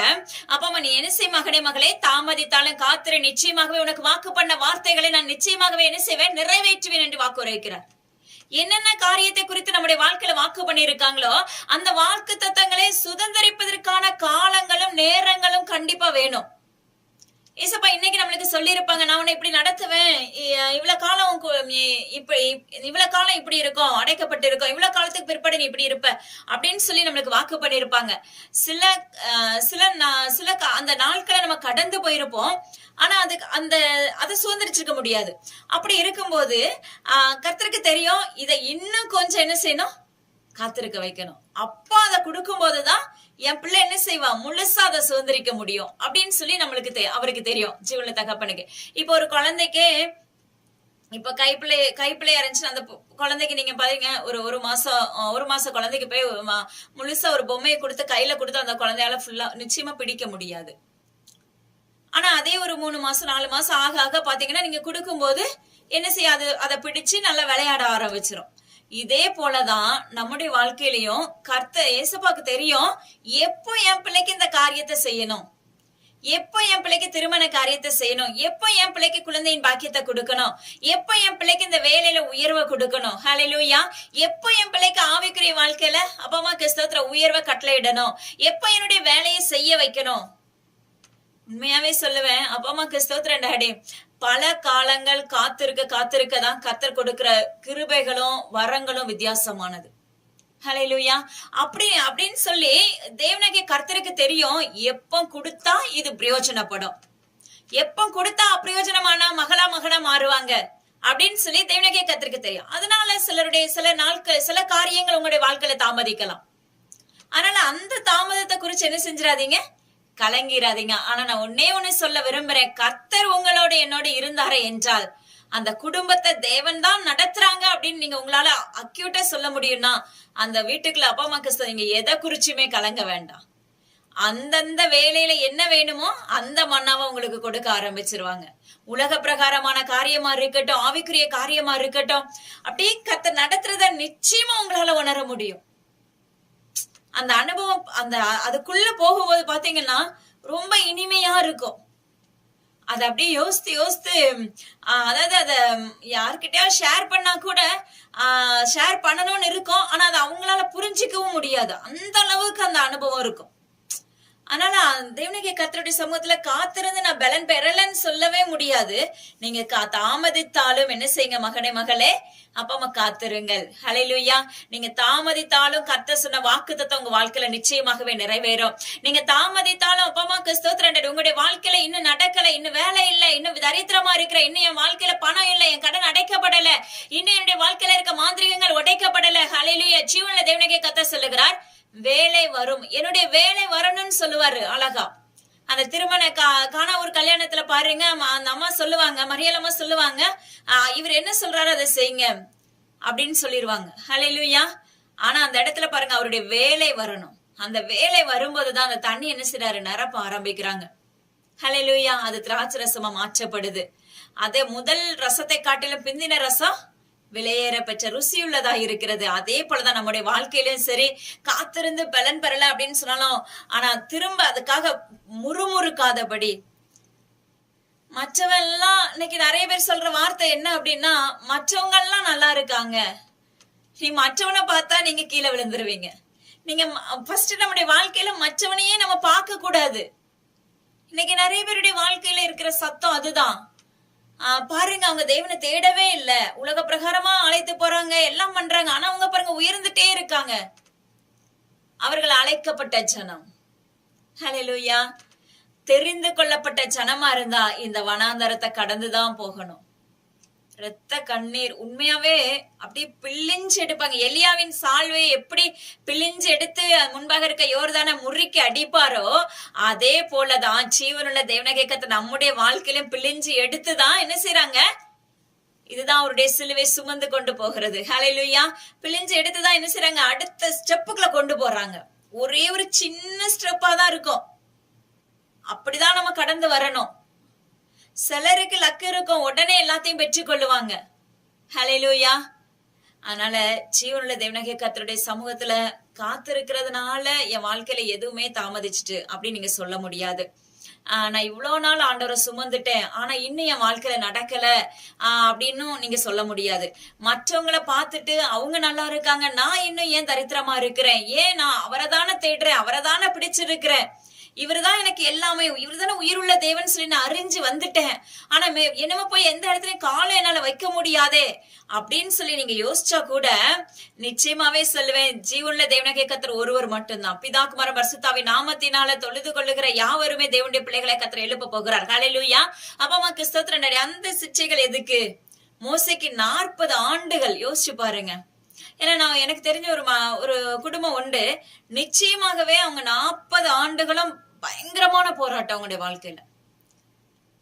அப்பமா நீ என்ன செய் மகனே மகளே, தாமதித்தாலும் காத்துரு, நிச்சயமாகவே உனக்கு வாக்கு பண்ண வார்த்தைகளை நான் நிச்சயமாகவே என்ன செய்வேன், நிறைவேற்றுவேன் என்று வாக்கு உரைக்கிறார். என்னென்ன காரியத்தை குறித்து நம்முடைய வாழ்க்கையில வாக்கு பண்ணி இருக்காங்களோ அந்த வாக்கு தத்தங்களை சுதந்திரிப்பதற்கான காலங்களும் நேரங்களும் கண்டிப்பா வேணும். ஏசப்பா இன்னைக்கு நம்மளுக்கு சொல்லி இருப்பாங்க, நான் உன்னை இப்படி நடத்துவேன், இவ்வளவு காலம் இவ்வளவு காலம் இப்படி இருக்கும், அடைக்கப்பட்டு இருக்கும், இவ்வளவு காலத்துக்கு பிற்பாடு நீ இப்படி இருப்ப அப்படின்னு சொல்லி நம்மளுக்கு வாக்கு பண்ணிருப்பாங்க. சில சில அந்த நாட்களை நம்ம கடந்து போயிருப்போம், ஆனா அதை சுதந்திரிச்சிருக்க முடியாது. அப்படி இருக்கும்போது கர்த்தருக்கு தெரியும், இதை இன்னும் கொஞ்சம் என்ன செய்யணும், காத்திருக்க வைக்கணும். அப்பா அதை கொடுக்கும் போதுதான் என் பிள்ளை என்ன செய்வா, முழுசா அதை சுதந்திரிக்க முடியும் அப்படின்னு சொல்லி நம்மளுக்கு அவருக்கு தெரியும், ஜீவன தகப்பனுக்கு. இப்ப ஒரு குழந்தைக்கு இப்ப கைப்பிள்ளை இருந்துச்சுன்னா அந்த குழந்தைக்கு நீங்க பாருங்க, ஒரு மாசம் குழந்தைக்கு போய் முழுசா ஒரு பொம்மையை கொடுத்து கையில கொடுத்து அந்த குழந்தையால ஃபுல்லா நிச்சயமா பிடிக்க முடியாது. ஆனா அதே ஒரு 3 மாசம் 4 மாசம் ஆக ஆக பாத்தீங்கன்னா நீங்க கொடுக்கும் போது என்ன செய்யாது, அதை பிடிச்சு நல்லா விளையாட ஆரம்பிச்சிரும். இதே போலதான் நம்முடைய வாழ்க்கையிலயும் ஏசப்பாக்கு தெரியும், எப்போ என் பிள்ளைக்கு இந்த காரியத்தை செய்யணும், எப்போ என் பிள்ளைக்கு திருமண காரியத்தை செய்யணும், எப்போ என் பிள்ளைக்கு குழந்தையின் பாக்கியத்தை கொடுக்கணும், எப்போ என் பிள்ளைக்கு இந்த வேலையில உயர்வை கொடுக்கணும். ஹalleluya. எப்போ என் பிள்ளைக்கு ஆவிக்குரிய வாழ்க்கையில அப்பமா கிறிஸ்தவத்துல உயர்வை கட்டளையிடணும், எப்போ என்னுடைய வேலையை செய்ய வைக்கணும். உண்மையாவே சொல்லுவேன், அப்பமா கிறிஸ்தவத்துல டாடி பல காலங்கள் காத்திருக்க தான் கர்த்தர் கொடுக்கிற கிருபைகளும் வரங்களும் வித்தியாசமானது. ஹalleluya. அப்படின்னு சொல்லி தேவனாகிய கர்த்தருக்கு தெரியும், எப்ப கொடுத்தா இது பிரயோஜனப்படும், எப்ப கொடுத்தா அப்பிரயோஜனமானா மகளா மாறுவாங்க அப்படின்னு சொல்லி தேவனாகிய கர்த்தருக்கு தெரியும். அதனால சில காரியங்கள் உங்களுடைய வாழ்க்கையில தாமதிக்கலாம். அதனால அந்த தாமதத்தை குறிச்சு என்ன செஞ்சிடாதீங்க, கலங்கிறாதீங்க. ஆனா நான் ஒண்ணு சொல்ல விரும்புறேன், கர்த்தர் உங்களோட என்னோட இருந்தாரே என்றால் அந்த குடும்பத்தை தேவன் தான் நடத்துறாங்க அப்படின்னு நீங்க உங்களால அக்யூட்டா சொல்ல முடியும்னா அந்த வீட்டுக்குள்ள அப்பா அம்மாக்கு நீங்க எதை குறிச்சுமே கலங்க வேண்டாம். அந்தந்த வேலையில என்ன வேணுமோ அந்த மன்னாவை உங்களுக்கு கொடுக்க ஆரம்பிச்சிருவாங்க. உலக பிரகாரமான காரியமா இருக்கட்டும், ஆவிக்குரிய காரியமா இருக்கட்டும், அப்படியே கர்த்தர் நடத்துறத நிச்சயமா உங்களால உணர முடியும். அந்த அனுபவம் அதுக்குள்ள போகும்போது பாத்தீங்கன்னா ரொம்ப இனிமையா இருக்கும். அத அப்படியே யோசித்து அதாவது அத யார்கிட்டயாவது ஷேர் பண்ணா கூட ஷேர் பண்ணணும்னு இருக்கும், ஆனா அது அவங்களால புரிஞ்சிக்கவும் முடியாது, அந்த அளவுக்கு அந்த அனுபவம் இருக்கும். அதனால தேவனுடைய கர்த்தருடைய சமூகத்துல காத்திருந்து நான் பலன் பெறலன்னு சொல்லவே முடியாது. நீங்க தாமதித்தாலும் என்ன செய்யுங்க மகனே மகளே, அப்பா அம்மா காத்திருங்கள். ஹalleluya. நீங்க தாமதித்தாலும் கர்த்தர் சொன்ன வாக்குத்தத்தம் உங்க வாழ்க்கையில நிச்சயமாகவே நிறைவேறும். நீங்க தாமதித்தாலும் அப்பா அம்மாக்கு ஸ்தோத்திரம், உங்களுடைய வாழ்க்கையில இன்னும் நடக்கல, இன்னும் வேலை இல்ல, இன்னும் தரித்திரமா இருக்கிற, இன்னும் என் வாழ்க்கையில பணம் இல்ல, என் கடன் அடைக்கப்படல, இன்னும் என்னுடைய வாழ்க்கையில இருக்க மாந்திரிகங்கள் உடைக்கப்படல. ஹalleluya. ஜீவனுள்ள தேவனுடைய கர்த்தர் சொல்லுகிறார், வேலை வரும், என்னுடைய வேலை வரணும்னு சொல்லுவாரு அழகா. அந்த திருமண காணா ஒரு கல்யாணத்துல பாருங்க, அந்த அம்மா சொல்லுவாங்க, மரியல் அம்மா சொல்லுவாங்க, இவர் என்ன சொல்றாரு அதை செய்யுங்க அப்படின்னு சொல்லிடுவாங்க. ஹalleluya. ஆனா அந்த இடத்துல பாருங்க, அவருடைய வேலை வரணும். அந்த வேலை வரும்போதுதான் அந்த தண்ணி என்ன செய்றாரு, நிரப்ப ஆரம்பிக்கிறாங்க. ஹalleluya. அது திராட்சை ரசமா மாற்றப்படுது. அதே முதல் ரசத்தை காட்டிலும் பிந்தின ரசம் விலையேற பெற்ற ருசியுள்ளதா இருக்கிறது. அதே போலதான் நம்முடைய வாழ்க்கையிலும் சரி, காத்திருந்து பலன் பெறல அப்படின்னு சொன்னாலும் ஆனா திரும்ப அதுக்காக முறுமுறுக்காதபடி. மற்றவெல்லாம் இன்னைக்கு நிறைய பேர் சொல்ற வார்த்தை என்ன அப்படின்னா, மற்றவங்க எல்லாம் நல்லா இருக்காங்க, நீ மற்றவனை பார்த்தா நீங்க கீழே விழுந்துருவீங்க. நீங்க ஃபர்ஸ்ட் நம்முடைய வாழ்க்கையில மற்றவனையே நம்ம பார்க்க கூடாது. இன்னைக்கு நிறைய பேருடைய வாழ்க்கையில இருக்கிற சத்தம் அதுதான். பாருங்க, அவங்க தேவனை தேடவே இல்ல, உலக பிரகாரமா அழைத்து போறாங்க, எல்லாம் பண்றாங்க, ஆனா அவங்க பாருங்க உயர்ந்துட்டே இருக்காங்க. அவர்கள் அழைக்கப்பட்ட ஜனம். ஹல்லேலூயா. தெரிந்து கொள்ளப்பட்ட ஜனமா இருந்தா இந்த வனாந்தரத்தை கடந்துதான் போகணும். ரத்த கண்ணீர் உண்மையாவே அப்படியே பிழிஞ்சு எடுப்பாங்க. எலியாவின் சால்வை எப்படி பிழிஞ்சு எடுத்து முன்பாக இருக்க யோர்தான முறிக்கு அடிப்பாரோ அதே போலதான் ஜீவனுள்ள தேவனாகிய கர்த்தர் நம்முடைய வாழ்க்கையிலும் பிழிஞ்சு எடுத்துதான் என்ன செய்யறாங்க, இதுதான் அவருடைய சிலுவை சுமந்து கொண்டு போகிறது. ஹல்லேலூயா. பிழிஞ்சு எடுத்துதான் என்ன செய்யறாங்க, அடுத்த ஸ்டெப்புக்குள்ள கொண்டு போறாங்க. ஒரே ஒரு சின்ன ஸ்டெப்பா தான் இருக்கும். அப்படிதான் நம்ம கடந்து வரணும். சிலருக்கு லக்கு இருக்கும், உடனே எல்லாத்தையும் பெற்றுக் கொள்ளுவாங்க. ஹல்லேலூயா. அதனால ஜீவனுள்ள தேவனாகிய கர்த்தருடைய சமூகத்துல காத்திருக்கிறதுனால என் வாழ்க்கையில எதுவுமே தாமதிச்சுட்டு அப்படி நீங்க சொல்ல முடியாது. நான் இவ்வளவு நாள் ஆண்டவரை சுமந்துட்டேன், ஆனா இன்னும் என் வாழ்க்கையில நடக்கல அப்படின்னும் நீங்க சொல்ல முடியாது. மற்றவங்களை பார்த்துட்டு அவங்க நல்லா இருக்காங்க, நான் இன்னும் ஏன் தரித்திரமா இருக்கிறேன், ஏன் நான் அவரை தானே தேடுறேன், அவரை தானே பிடிச்சிருக்கிறேன், இவருதான் எனக்கு எல்லாமே, இவருதானே உயிருள்ள தேவன் சொல்லி நான் அறிஞ்சு வந்துட்டேன், ஆனா என்னமோ போய் எந்த இடத்துலயும் காலை என்னால வைக்க முடியாதே அப்படின்னு சொல்லி நீங்க யோசிச்சா கூட நிச்சயமாவே சொல்லுவேன், ஜீவனுள்ள தேவனாகிய கர்த்தர் ஒருவர் மட்டும்தான். பிதா குமாரன் பரிசுத்தாவின் நாமத்தினால தொழுது கொள்ளுகிற யாவருமே தேவனுடைய பிள்ளைகளை கர்த்தர் எழுப்ப போகிறார். ஹல்லேலூயா. அப்பா ஸ்தோத்திரம். அந்த சிச்சைகள் எதுக்கு? மோசேக்கு 40 ஆண்டுகள். யோசிச்சு பாருங்க. ஏன்னா நான் எனக்கு தெரிஞ்ச ஒரு குடும்பம் உண்டு, நிச்சயமாகவே அவங்க 40 ஆண்டுகளும் பயங்கரமான போராட்டம் அவங்களுடைய வாழ்க்கையில.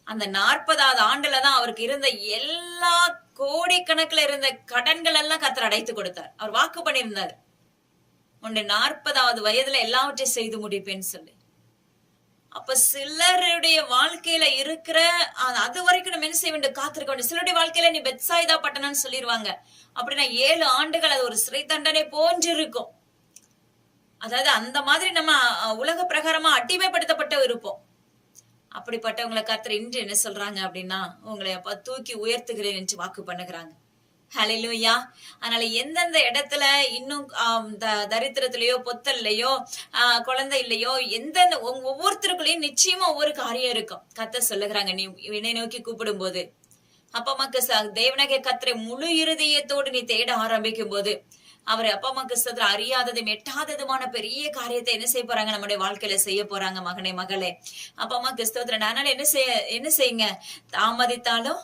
அந்த 40வது ஆண்டுலதான் அவருக்கு இருந்த எல்லா கோடிக்கணக்கில் இருந்த கடன்கள் எல்லாம் கர்த்தர் அடைத்து கொடுத்தார். அவர் வாக்கு பண்ணியிருந்தார், உன்னுடைய 40வது வயதுல எல்லாவற்றையும் செய்து முடிப்பேன்னு சொல்லி. அப்ப சிலருடைய வாழ்க்கையில இருக்கிற அது வரைக்கும் நம்ம என்ன செய்ய வேண்டும், காத்திருக்க வேண்டும். சிலருடைய வாழ்க்கையில நீ பெத்சாயிதா பட்டணம்னு சொல்லிடுவாங்க. அப்படின்னா 7 ஆண்டுகள் அது ஒரு சிறை தண்டனை போன்று இருக்கும். அதாவது அந்த மாதிரி நம்ம உலக பிரகாரமா அடிமைப்படுத்தப்பட்டு இருப்போம். அப்படிப்பட்டவங்களை கர்த்தர் இன்று என்ன சொல்றாங்க அப்படின்னா, உங்களை அப்ப தூக்கி உயர்த்துகிறேன் என்று வாக்கு பண்ணுகிறாங்க. ஹல்லேலூயா. அதனால எந்தெந்த இடத்துல இன்னும் தரித்திரத்திலேயோ பொத்தல்லையோ குழந்தை இல்லையோ எந்தெந்த ஒவ்வொருத்தருக்குள்ளயும் நிச்சயமா ஒவ்வொரு காரியம் இருக்கும். கர்த்தர் சொல்லுகிறாங்க, நீ என்னை நோக்கி கூப்பிடும் போது, அப்பா அம்மாக்கு தேவனாகிய கர்த்தரை முழு இருதயத்தோடு நீ தேட ஆரம்பிக்கும் போது அவர் அப்பா அம்மாக்கு சதுர அறியாததும் எட்டாததுமான பெரிய காரியத்தை என்ன செய்ய போறாங்க, நம்முடைய வாழ்க்கையில செய்ய போறாங்க. மகனே மகளே, அப்பா அம்மாக்கு ஸ்தோத்திரம். அதனால என்ன செய்யுங்க, தாமதித்தாலும்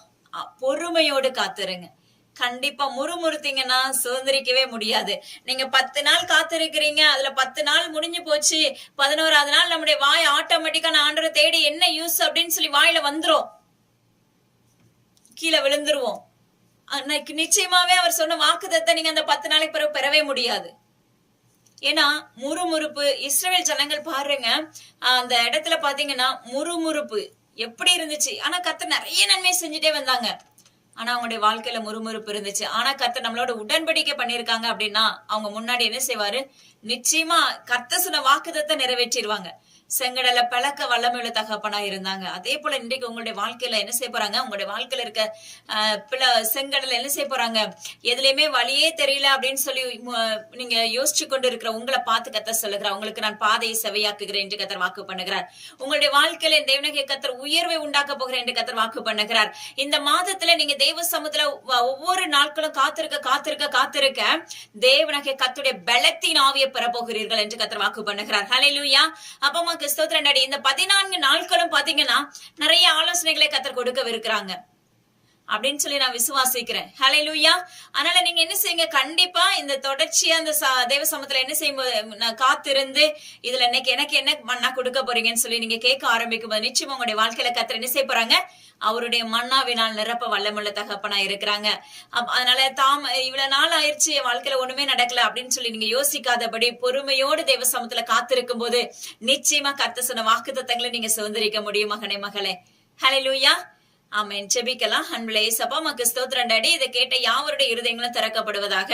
பொறுமையோடு காத்துருங்க. கண்டிப்பா முறுமுறுத்தீங்கன்னா சுதந்திரிக்கவே முடியாது. நீங்க 10 நாள் காத்திருக்கிறீங்க, அதுல 10 நாள் முடிஞ்சு போச்சு, 11வது நாள் நம்முடைய வாய் ஆட்டோமேட்டிக்கா நான் ஆண்டவரை தேடி என்ன யூஸ் அப்படின்னு சொல்லி வாயில வந்துரும், கீழே விழுந்துருவோம். நிச்சயமாவே அவர் சொன்ன வாக்குத்தத்தை நீங்க அந்த 10 நாளைக்கு பிறகு பெறவே முடியாது. ஏன்னா முறுமுறுப்பு, இஸ்ரவேல் ஜனங்கள் பாருங்க, அந்த இடத்துல பாத்தீங்கன்னா முறுமுறுப்பு எப்படி இருந்துச்சு. ஆனா கர்த்தர் நிறைய நன்மை செஞ்சுட்டே வந்தாங்க, ஆனா அவங்களுடைய வாழ்க்கையில முறுமுறுப்பு இருந்துச்சு. ஆனா கர்த்தர் நம்மளோட உடன்படிக்கை பண்ணிருக்காங்க அப்படின்னா அவங்க முன்னாடி என்ன செய்வாரு, நிச்சயமா கர்த்தர் சொன்ன வாக்குத்தத்தை நிறைவேற்றிடுவாங்க. செங்கடல பழக்க வல்லமையுள்ள தகப்பனா இருந்தாங்க. அதே போல இன்றைக்கு உங்களுடைய வாழ்க்கையில என்ன செய்ய போறாங்க, உங்களுடைய வாழ்க்கையில இருக்க செங்கடல என்ன செய்ய போறாங்க, எதுலயுமே வழியே தெரியல அப்படின்னு சொல்லி நீங்க யோசிச்சு கொண்டு இருக்கிற உங்களை பார்த்து கர்த்தர் சொல்லுகிறார், உங்களுக்கு நான் பாதையை செவையாக்குகிறேன் என்று கர்த்தர் வாக்கு பண்ணுகிறார். உங்களுடைய வாழ்க்கையில தேவனாகிய கர்த்தர் உயர்வை உண்டாக்க போகிறேன் என்று கர்த்தர் வாக்கு பண்ணுகிறார். இந்த மாதத்துல நீங்க தேவ சமூகத்துல ஒவ்வொரு நாட்களும் காத்திருக்க தேவனாகிய கர்த்தருடைய பலத்தின் ஆவியை பெற போகிறீர்கள் என்று கர்த்தர் வாக்கு பண்ணுகிறார். ஹல்லேலூயா. அப்பா இந்த 14 நாட்களும் பாத்தீங்கன்னா நிறைய ஆலோசனைகளை கர்த்தர் கொடுக்கவிருக்கிறாங்க அப்படின்னு சொல்லி நான் விசுவாசிக்கிறேன். ஹல்லேலூயா. அதனால நீங்க என்ன செய்யுங்க, கண்டிப்பா இந்த தொடர்ச்சியா அந்த தேவ சமூகத்துல என்ன செய்யும்போது காத்திருந்து இதுல இன்னைக்கு எனக்கு என்ன மன்னா கொடுக்க போறீங்கன்னு சொல்லி நீங்க கேட்க ஆரம்பிக்கும் போது நிச்சயமா உங்களுடைய வாழ்க்கையில கர்த்தர் என்ன செய்ய போறாங்க, அவருடைய மன்னாவினால் நிரப்ப வல்லமுள்ள தகப்பனா இருக்கிறாங்க. அதனால இவ்வளவு நாள் ஆயிடுச்சு என் வாழ்க்கையில ஒண்ணுமே நடக்கல அப்படின்னு சொல்லி நீங்க யோசிக்காதபடி பொறுமையோடு தேவ சமூகத்துல காத்திருக்கும் போது நிச்சயமா கர்த்தர் சொன்ன வாக்குத்தத்தங்களை நீங்க சுதந்திரிக்க முடியும். மகனே மகளே, ஹல்லேலூயா. ஆமென். ஜெபிக்கலாம். அன்புள்ள இயேசப்பா உமக்கு ஸ்தோத்திரம் டாடி. இதை கேட்ட யாவருடைய இருதயங்களும் திறக்கப்படுவதாக.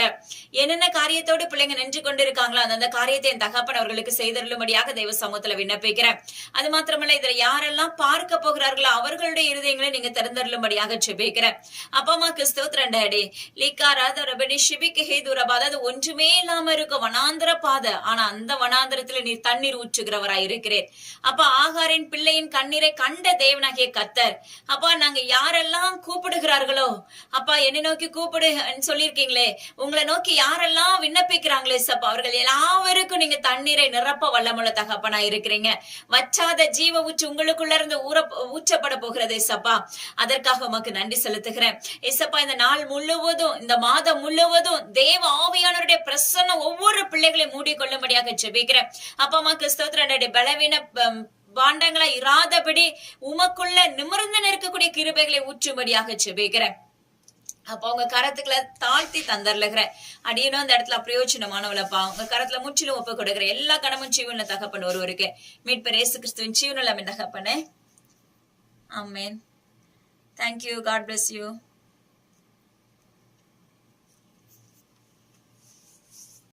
என்னென்ன காரியத்தோடு பிள்ளைங்க நின்று கொண்டிருக்காங்களோ அந்த காரியத்தை என் தகப்பன் அவர்களுக்கு செய்தருளும்படியாக தெய்வ சமூகத்துல விண்ணப்பிக்கிறேன். அது மாத்திரமல்ல, இதுல யாரெல்லாம் பார்க்க போகிறார்களோ அவர்களுடைய இருதயங்களை நீங்க திறந்தருளும்படியாக ஜெபிக்கிறேன். அப்பா அம்மாக்கு ஸ்தோத்திரம் டாடி. லீக்காராத ரபடி ஷிபிக்கு ஹேதுரபா, அதாவது ஒன்றுமே இல்லாம இருக்க வனாந்திர பாதை, ஆனா அந்த வனாந்திரத்துல நீர் தண்ணீர் ஊற்றுகிறவராய் இருக்கிறேன். அப்பா ஆகாரின் பிள்ளையின் கண்ணீரை கண்ட தேவனாகிய கர்த்தர், அப்பா நாங்க யாரெல்லாம் கூப்பிடுகிறார்களோ, அப்பா என்னை நோக்கி கூப்பிடு சொல்லியிருக்கீங்களே, உங்களை நோக்கி யாரெல்லாம் விண்ணப்பிக்கிறாங்களே சப்பா, அவர்கள் எல்லாருக்கும் நீங்க தண்ணீரை நிரப்ப வல்லமுள்ள தகப்பனா இருக்கிறீங்க. வச்சாத ஜீவ ஊற்று உங்களுக்குள்ள இருந்து ஊற்றப்பட போகிறது சப்பா. அதற்காக உமக்கு நன்றி செலுத்துகிறேன் ஏசப்பா. இந்த நாள் முழுவதும், இந்த மாதம் முழுவதும் தேவ ஆவியானவருடைய பிரசன்னம் ஒவ்வொரு பிள்ளைகளையும் மூடிக்கொள்ளும்படியாக ஜெபிக்கிறேன். அப்பா அம்மாக்கு ஸ்தோத்திரம். பலவீன பாண்டங்களா இராதபடி உமக்குள்ள நிமிர்ந்து நிற்கக்கூடிய கிருபைகளை ஊற்றும்படியாக ஜெபிக்கிறேன். அப்ப உங்க கரத்துக்களை தாழ்த்தி தந்தர்லுகிறேன். அடியனும் அந்த இடத்துல பிரயோஜனமானவளப்பா. உங்க கரத்துல முற்றிலும் ஒப்பு கொடுக்கிறேன். எல்லா கணமும் ஜீவன தகப்பன் ஒருவருக்கு மீட்பர் இயேசு கிறிஸ்துவின் ஜீவனில் தகப்பனே. ஆமென். Thank you. God bless you.